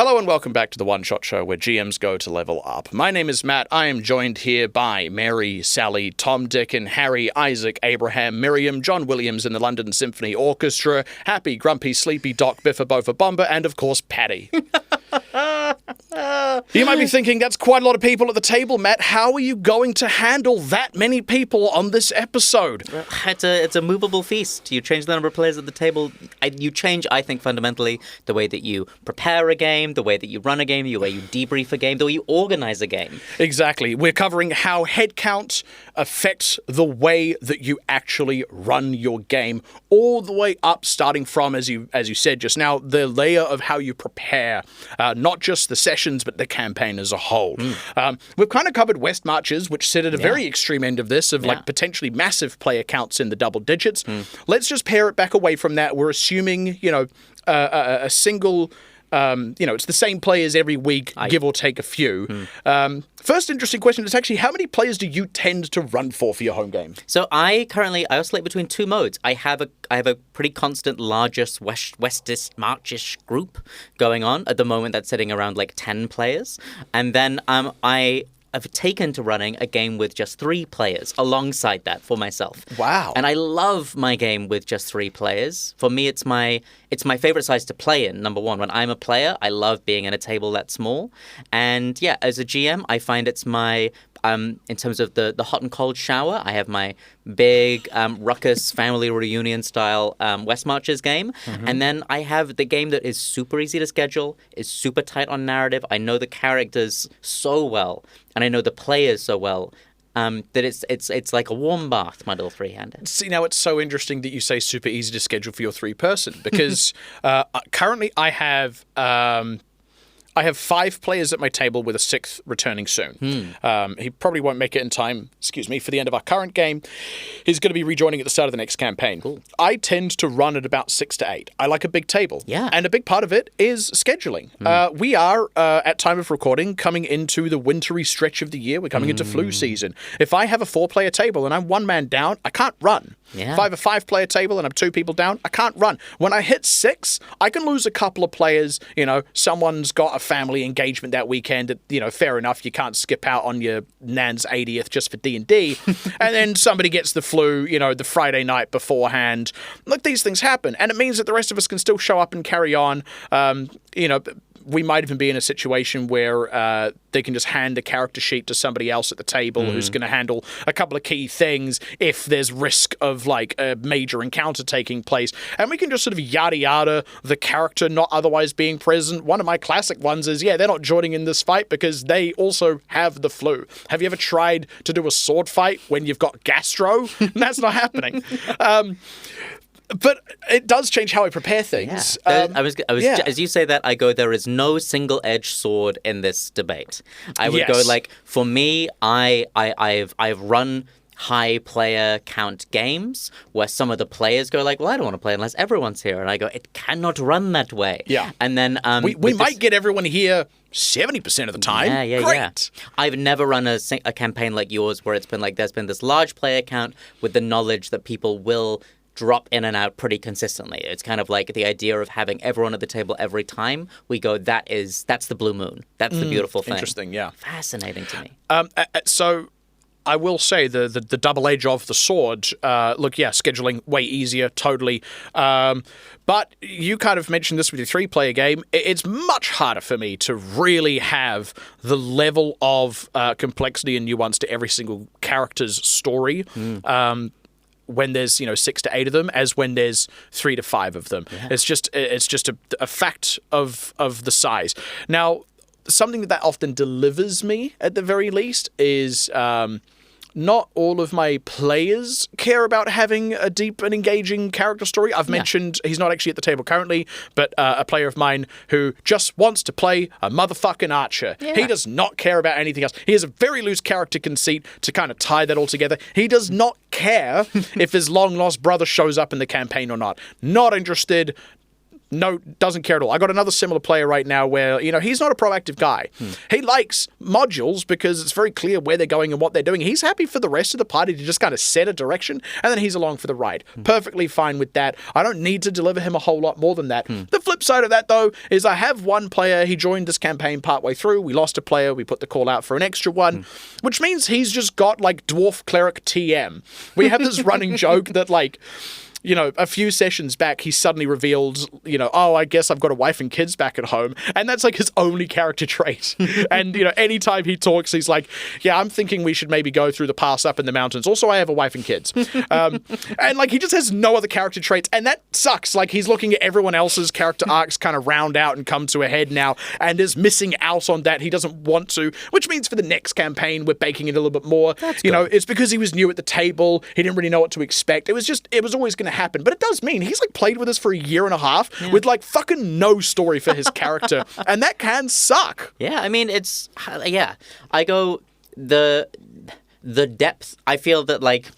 Hello and welcome back to the One Shot Show where GMs go to level up. My name is Matt. I am joined here by Mary, Sally, Tom, Dick and Harry, Isaac, Abraham, Miriam, John Williams in the London Symphony Orchestra, Happy, Grumpy, Sleepy, Doc, Biffa, Bofa, Bomber, and of course Paddy. You might be thinking, that's quite a lot of people at the table, Matt. How are you going to handle that many people on this episode? It's a movable feast. You change the number of players at the table. You change, I think, fundamentally, the way that you prepare a game, the way that you run a game, the way you debrief a game, the way you organize a game. Exactly. We're covering how headcount affects the way that you actually run your game, all the way up, starting from, as you said just now, the layer of how you prepare, not just the sessions, but the campaign as a whole. We've kind of covered West Marches, which sit at a very extreme end of this, of like potentially massive player counts in the double digits. Let's just pare it back away from that. We're assuming, a single... it's the same players every week, give or take a few. First interesting question is actually, how many players do you tend to run for your home game? So I oscillate between two modes. I have a pretty constant largest Westist Marchish group going on at the moment that's sitting around like 10 players. And then I've taken to running a game with just 3 players alongside that for myself. Wow. And I love my game with just 3 players. For me, it's my favorite size to play in, number one. When I'm a player, I love being in a table that small. And yeah, as a GM, I find it's my... in terms of the hot and cold shower, I have my big ruckus family reunion style West Marches game. And then I have the game that is super easy to schedule, is super tight on narrative. I know the characters so well, and I know the players so well, that it's like a warm bath, my little three-hander. See, now it's so interesting that you say super easy to schedule for your 3-person, because currently I have 5 players at my table with a 6th returning soon. He probably won't make it in time, for the end of our current game. He's going to be rejoining at the start of the next campaign. Cool. I tend to run at about 6 to 8. I like a big table. Yeah. And a big part of it is scheduling. We are, at time of recording, coming into the wintry stretch of the year. We're coming into flu season. If I have a 4-player table and I'm 1 man down, I can't run. Yeah. If I have a 5-player table and I'm 2 people down, I can't run. When I hit 6, I can lose a couple of players. Someone's got a family engagement that weekend. Fair enough. You can't skip out on your nan's 80th just for D&D. And then somebody gets the flu, the Friday night beforehand. Look, these things happen. And it means that the rest of us can still show up and carry on. We might even be in a situation where they can just hand a character sheet to somebody else at the table who's going to handle a couple of key things if there's risk of like a major encounter taking place. And we can just sort of yada yada the character not otherwise being present. One of my classic ones is, they're not joining in this fight because they also have the flu. Have you ever tried to do a sword fight when you've got gastro? That's not happening. But it does change how I prepare things. Yeah. As you say that, I go, there is no single-edged sword in this debate. I would go like, for me, I've run high player count games where some of the players go like, well, I don't want to play unless everyone's here. And I go, it cannot run that way. Yeah. And then... we might get everyone here 70% of the time. Yeah. Great. I've never run a campaign like yours where it's been like, there's been this large player count with the knowledge that people will drop in and out pretty consistently. It's kind of like the idea of having everyone at the table every time we go, that's the blue moon. That's the beautiful thing. Interesting, yeah. Fascinating to me. So I will say the double edge of the sword, scheduling way easier, totally. But you kind of mentioned this with your 3-player game. It's much harder for me to really have the level of complexity and nuance to every single character's story. When there's 6 to 8 of them, as when there's 3 to 5 of them. Yeah. It's just a fact of the size. Now, something that often delivers me, at the very least, is not all of my players care about having a deep and engaging character story. I've mentioned he's not actually at the table currently, but a player of mine who just wants to play a motherfucking archer. Yeah. He does not care about anything else. He has a very loose character conceit to kind of tie that all together. He does not care if his long-lost brother shows up in the campaign or not. Not interested. No, doesn't care at all. I got another similar player right now where, he's not a proactive guy. He likes modules because it's very clear where they're going and what they're doing. He's happy for the rest of the party to just kind of set a direction, and then he's along for the ride. Perfectly fine with that. I don't need to deliver him a whole lot more than that. The flip side of that, though, is I have one player. He joined this campaign partway through. We lost a player. We put the call out for an extra one, which means he's just got, like, Dwarf Cleric TM. We have this running joke that, like, a few sessions back, he suddenly revealed, oh, I guess I've got a wife and kids back at home. And that's like his only character trait. And, anytime he talks, he's like, yeah, I'm thinking we should maybe go through the pass up in the mountains. Also, I have a wife and kids. And like, he just has no other character traits. And that sucks. Like, he's looking at everyone else's character arcs kind of round out and come to a head now and is missing out on that. He doesn't want to, which means for the next campaign, we're baking it a little bit more. That's good. It's because he was new at the table. He didn't really know what to expect. It was always going to happen, but it does mean he's like played with us for a year and a half with like fucking no story for his character, and that can suck. Yeah, I mean, I go the depth. I feel that like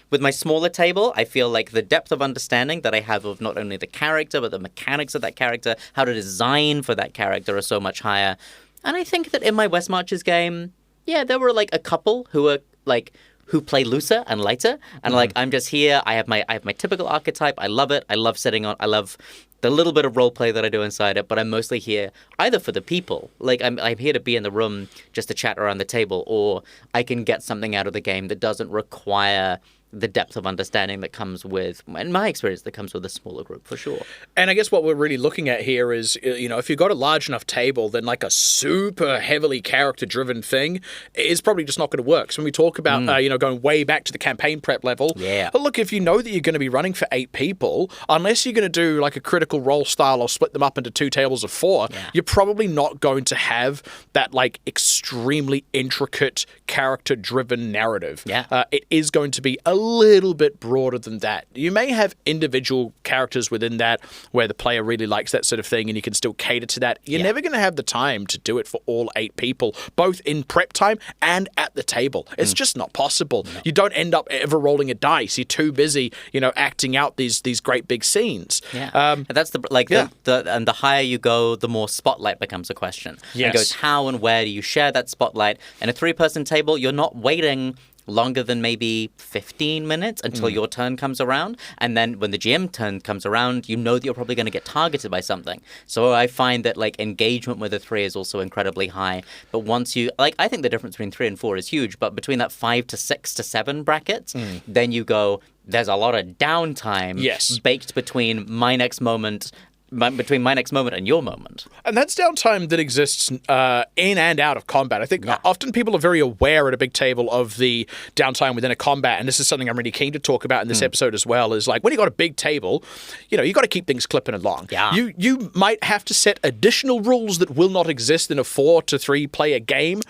with my smaller table, I feel like the depth of understanding that I have of not only the character but the mechanics of that character, how to design for that character, are so much higher. And I think that in my West Marches game, there were like a couple who play looser and lighter, and like I'm just here. I have my typical archetype. I love it. I love I love the little bit of role play that I do inside it. But I'm mostly here either for the people, like I'm here to be in the room just to chat around the table, or I can get something out of the game that doesn't require the depth of understanding that comes with, in my experience, that comes with a smaller group, for sure. And I guess what we're really looking at here is, if you've got a large enough table, then like a super heavily character-driven thing is probably just not going to work. So when we talk about, going way back to the campaign prep level, but look, if you know that you're going to be running for 8 people, unless you're going to do like a critical role style or split them up into 2 tables of 4, you're probably not going to have that like extremely intricate character-driven narrative. It is going to be a little bit broader than that. You may have individual characters within that where the player really likes that sort of thing and you can still cater to that. You're never going to have the time to do it for all 8 people, both in prep time and at the table. It's just not possible. No. You don't end up ever rolling a dice. You're too busy, acting out these great big scenes. And that's and the higher you go, the more spotlight becomes a question. It goes, how and where do you share that spotlight? In a 3-person table, you're not waiting longer than maybe 15 minutes until your turn comes around. And then when the GM turn comes around, you know that you're probably going to get targeted by something. So I find that like engagement with a 3 is also incredibly high. But once you, I think the difference between 3 and 4 is huge, but between that 5 to 6 to 7 brackets, then you go, there's a lot of downtime baked between my next moment and your moment. And that's downtime that exists in and out of combat. I think often people are very aware at a big table of the downtime within a combat, and this is something I'm really keen to talk about in this episode as well, is like when you got a big table, you got to keep things clipping along. You might have to set additional rules that will not exist in a 4 to 3 player game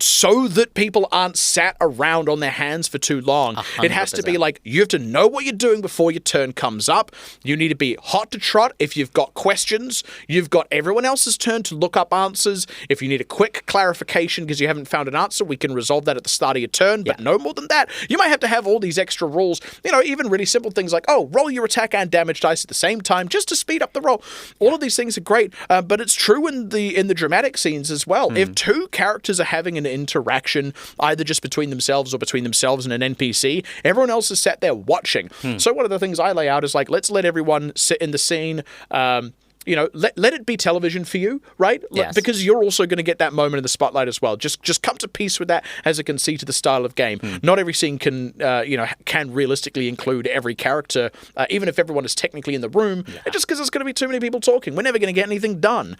so that people aren't sat around on their hands for too long. 100%. It has to be like, you have to know what you're doing before your turn comes up. You need to be hot to trot. If you've got questions, you've got everyone else's turn to look up answers. If you need a quick clarification because you haven't found an answer, we can resolve that at the start of your turn, but no more than that. You might have to have all these extra rules, even really simple things like, roll your attack and damage dice at the same time just to speed up the roll. All of these things are great, but it's true in the dramatic scenes as well. If 2 characters are having an interaction, either just between themselves or between themselves and an NPC, everyone else is sat there watching. So one of the things I lay out is like, let's let everyone sit in the scene. Let it be television for you, right? Yes. Because you're also going to get that moment in the spotlight as well. Just come to peace with that as a conceit to the style of game. Not every scene can realistically include every character, even if everyone is technically in the room, just because there's going to be too many people talking. We're never going to get anything done.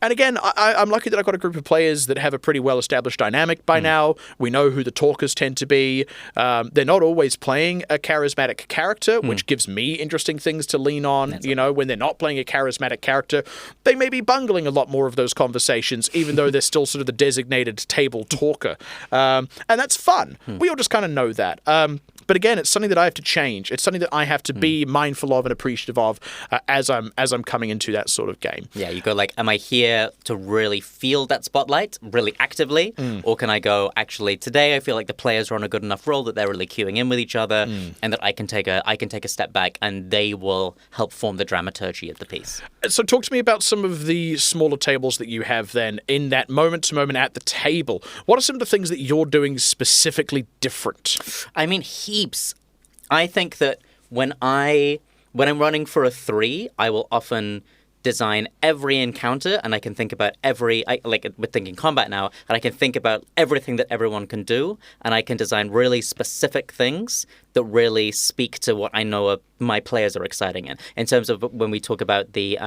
And again, I'm lucky that I've got a group of players that have a pretty well-established dynamic by now. We know who the talkers tend to be. They're not always playing a charismatic character, which gives me interesting things to lean on, when they're not playing playing a charismatic character, they may be bungling a lot more of those conversations, even though they're still sort of the designated table talker. And that's fun. We all just kind of know that. But again, it's something that I have to change. It's something that I have to be mindful of and appreciative of as I'm coming into that sort of game. Yeah, you go like, am I here to really feel that spotlight really actively? Or can I go, actually, today I feel like the players are on a good enough roll that they're really queuing in with each other and that I can take a step back and they will help form the dramaturgy of the piece. So talk to me about some of the smaller tables that you have then in that moment-to-moment at the table. What are some of the things that you're doing specifically different? I mean, heaps. I think that when I'm running for a 3, I will often design every encounter, and I can think about we're thinking combat now, and I can think about everything that everyone can do, and I can design really specific things that really speak to what I know my players are exciting in terms of when we talk about the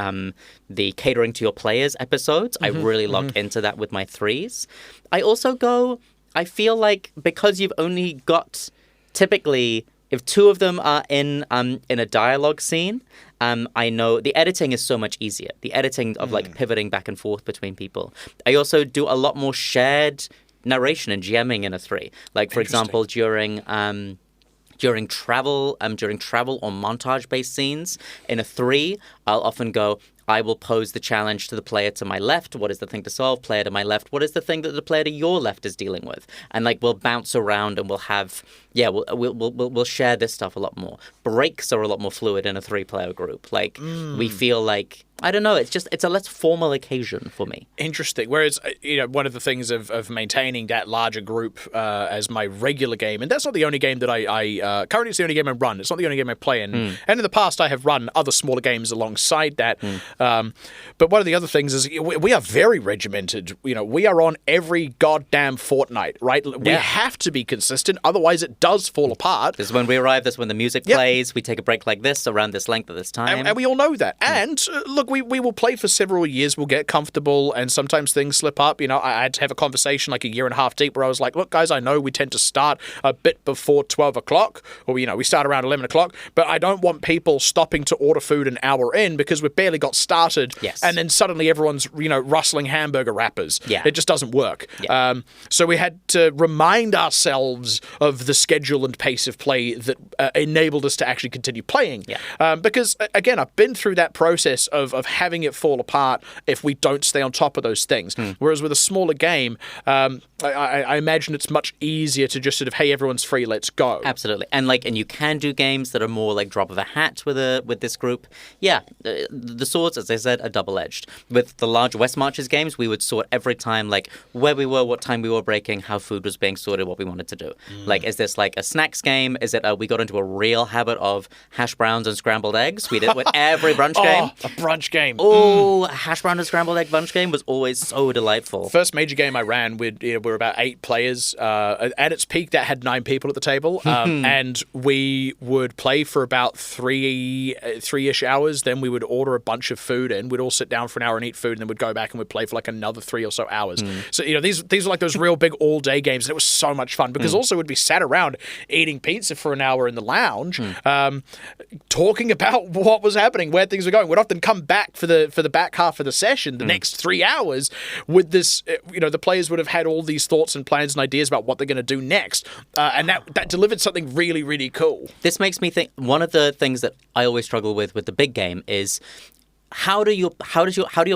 catering to your players episodes. I really lock into that with my 3s. I feel like because you've only got typically, if 2 of them are in a dialogue scene, I know the editing is so much easier. The editing of like pivoting back and forth between people. I also do a lot more shared narration and GMing in a 3. Like for example, during travel or montage-based scenes in a 3, I'll often go, I will pose the challenge to the player to my left. What is the thing to solve? Player to my left. What is the thing that the player to your left is dealing with? And like we'll bounce around and we'll have we'll share this stuff a lot more. Breaks are a lot more fluid in a 3-player group. Like we feel like, I don't know, it's a less formal occasion for me. Interesting. Whereas, one of the things of maintaining that larger group as my regular game, and that's not the only game that I currently it's the only game I run. It's not the only game I play in. And in the past, I have run other smaller games alongside that. But one of the other things is we are very regimented. We are on every goddamn fortnight, right? We have to be consistent. Otherwise, it does fall apart. This is when we arrive. This is when the music plays. We take a break like this around this length at this time. And we all know that. And look, we will play for several years. We'll get comfortable, and sometimes things slip up. I had to have a conversation like a year and a half deep where I was like, look, guys, I know we tend to start a bit before 12 o'clock, or, we start around 11 o'clock, but I don't want people stopping to order food an hour in because we've barely got started. Yes. And then suddenly everyone's, rustling hamburger wrappers. Yeah. It just doesn't work. Yeah. So we had to remind ourselves of the schedule and pace of play that enabled us to actually continue playing. Yeah. Because, again, I've been through that process of having it fall apart if we don't stay on top of those things. Whereas with a smaller game, I imagine it's much easier to just sort of, hey, everyone's free, let's go. Absolutely. And you can do games that are more like drop of a hat with this group. Yeah, the swords, as I said, are double-edged. With the large West Marches games, we would sort every time, like, where we were, what time we were breaking, how food was being sorted, what we wanted to do. Like, is this like a snacks game? Is it we got into a real habit of hash browns and scrambled eggs? We did it with every brunch game. A brunch game. Oh, hash brown and scrambled egg brunch game was always so delightful. First major game I ran, we were about 8 players. At its peak, that had 9 people at the table. And we would play for about 3-ish hours. Then we would order a bunch of food and we'd all sit down for an hour and eat food, and then we'd go back and we'd play for like another 3 or so hours. So, these are like those real big all-day games, and it was so much fun because also we'd be sat around eating pizza for an hour in the lounge, talking about what was happening, where things were going. We'd often come back for the back half of the session, the next 3 hours, with this, the players would have had all these thoughts and plans and ideas about what they're going to do next, and that delivered something really, really cool. This makes me think, one of the things that I always struggle with the big game is how do your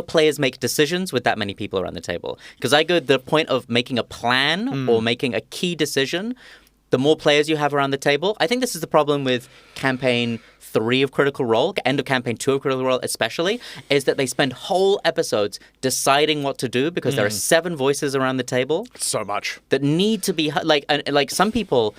players make decisions with that many people around the table? Because I go to the point of making a plan or making a key decision. The more players you have around the table, I think this is the problem with campaign 3 of Critical Role, end of campaign 2 of Critical Role especially, is that they spend whole episodes deciding what to do because there are 7 voices around the table. So much. That need to be, like some people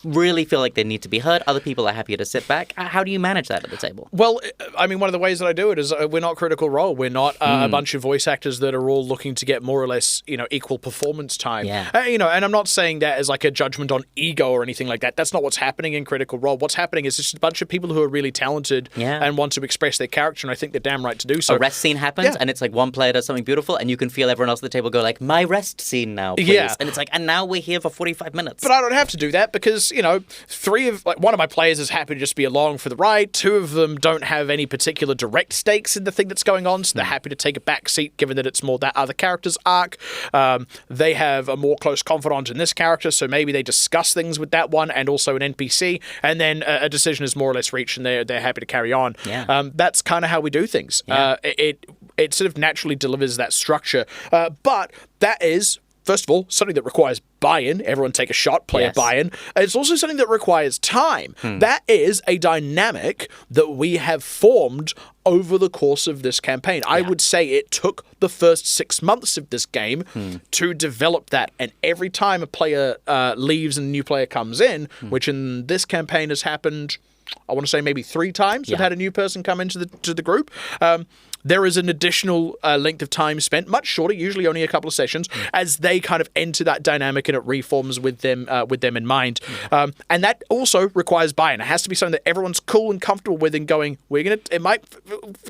really feel like they need to be heard. Other people are happy to sit back. How do you manage that at the table? Well, I mean, one of the ways that I do it is we're not Critical Role. We're not a bunch of voice actors that are all looking to get more or less, equal performance time. Yeah. And I'm not saying that as like a judgment on ego or anything like that. That's not what's happening in Critical Role. What's happening is just a bunch of people who are really talented and want to express their character, and I think they're damn right to do so. A rest scene happens, and it's like one player does something beautiful, and you can feel everyone else at the table go like, my rest scene now, please. Yeah. And it's like, and now we're here for 45 minutes. nuts. But I don't have to do that because, one of my players is happy to just be along for the ride. Two of them don't have any particular direct stakes in the thing that's going on, so they're happy to take a back seat given that it's more that other character's arc. They have a more close confidant in this character, so maybe they discuss things with that one and also an NPC, and then a decision is more or less reached and they're happy to carry on. Yeah. That's kind of how we do things. Yeah. It sort of naturally delivers that structure. But that is, first of all, something that requires buy-in. Everyone take a shot, player buy-in. It's also something that requires time. That is a dynamic that we have formed over the course of this campaign. I would say it took the first 6 months of this game to develop that. And every time a player leaves and a new player comes in, which in this campaign has happened, I want to say maybe 3 times, we've had a new person come into the group. There is an additional length of time spent, much shorter, usually only a couple of sessions, as they kind of enter that dynamic and it reforms with them in mind. And that also requires buy-in. It has to be something that everyone's cool and comfortable with and going, it might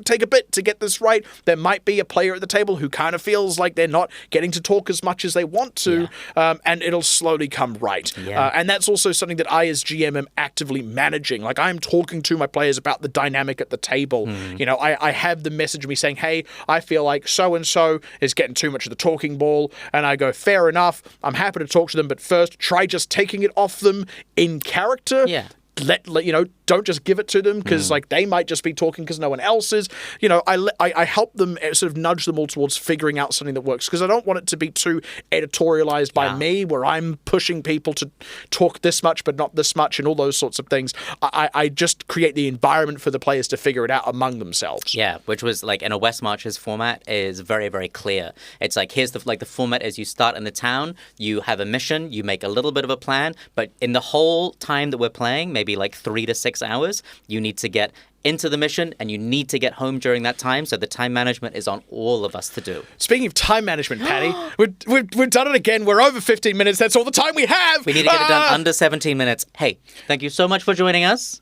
take a bit to get this right. There might be a player at the table who kind of feels like they're not getting to talk as much as they want to, and it'll slowly come right. Yeah. And that's also something that I, as GM, am actively managing. Like, I'm talking to my players about the dynamic at the table. I have the message of me saying, hey, I feel like so-and-so is getting too much of the talking ball, and I go, fair enough, I'm happy to talk to them, but first, try just taking it off them in character. Yeah. Don't just give it to them because they might just be talking because no one else is. I help them, sort of nudge them all towards figuring out something that works, because I don't want it to be too editorialized by me, where I'm pushing people to talk this much but not this much and all those sorts of things. I just create the environment for the players to figure it out among themselves. Yeah, which was like in a West Marches format is very, very clear. It's like, here's the format is you start in the town, you have a mission, you make a little bit of a plan, but in the whole time that we're playing, maybe like 3 to 6 hours, you need to get into the mission and you need to get home during that time, so the time management is on all of us to do. Speaking of time management, Patty, we've done it again. We're over 15 minutes. That's all the time we have. We need to get it done under 17 minutes. Hey, thank you so much for joining us,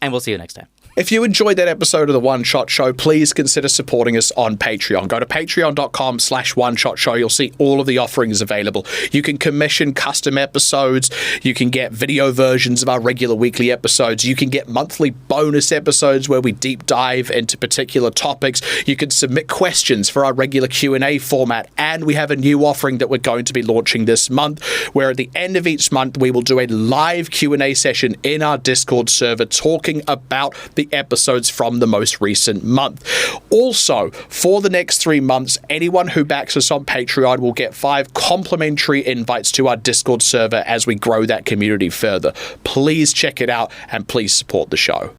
and we'll see you next time. If you enjoyed that episode of the One Shot Show, please consider supporting us on Patreon. Go to patreon.com/one-shot-show. You'll see all of the offerings available. You can commission custom episodes. You can get video versions of our regular weekly episodes. You can get monthly bonus episodes where we deep dive into particular topics. You can submit questions for our regular Q&A format. And we have a new offering that we're going to be launching this month, where at the end of each month, we will do a live Q&A session in our Discord server talking about the episodes from the most recent month. Also, for the next 3 months, anyone who backs us on Patreon will get 5 complimentary invites to our Discord server as we grow that community further. Please check it out and please support the show.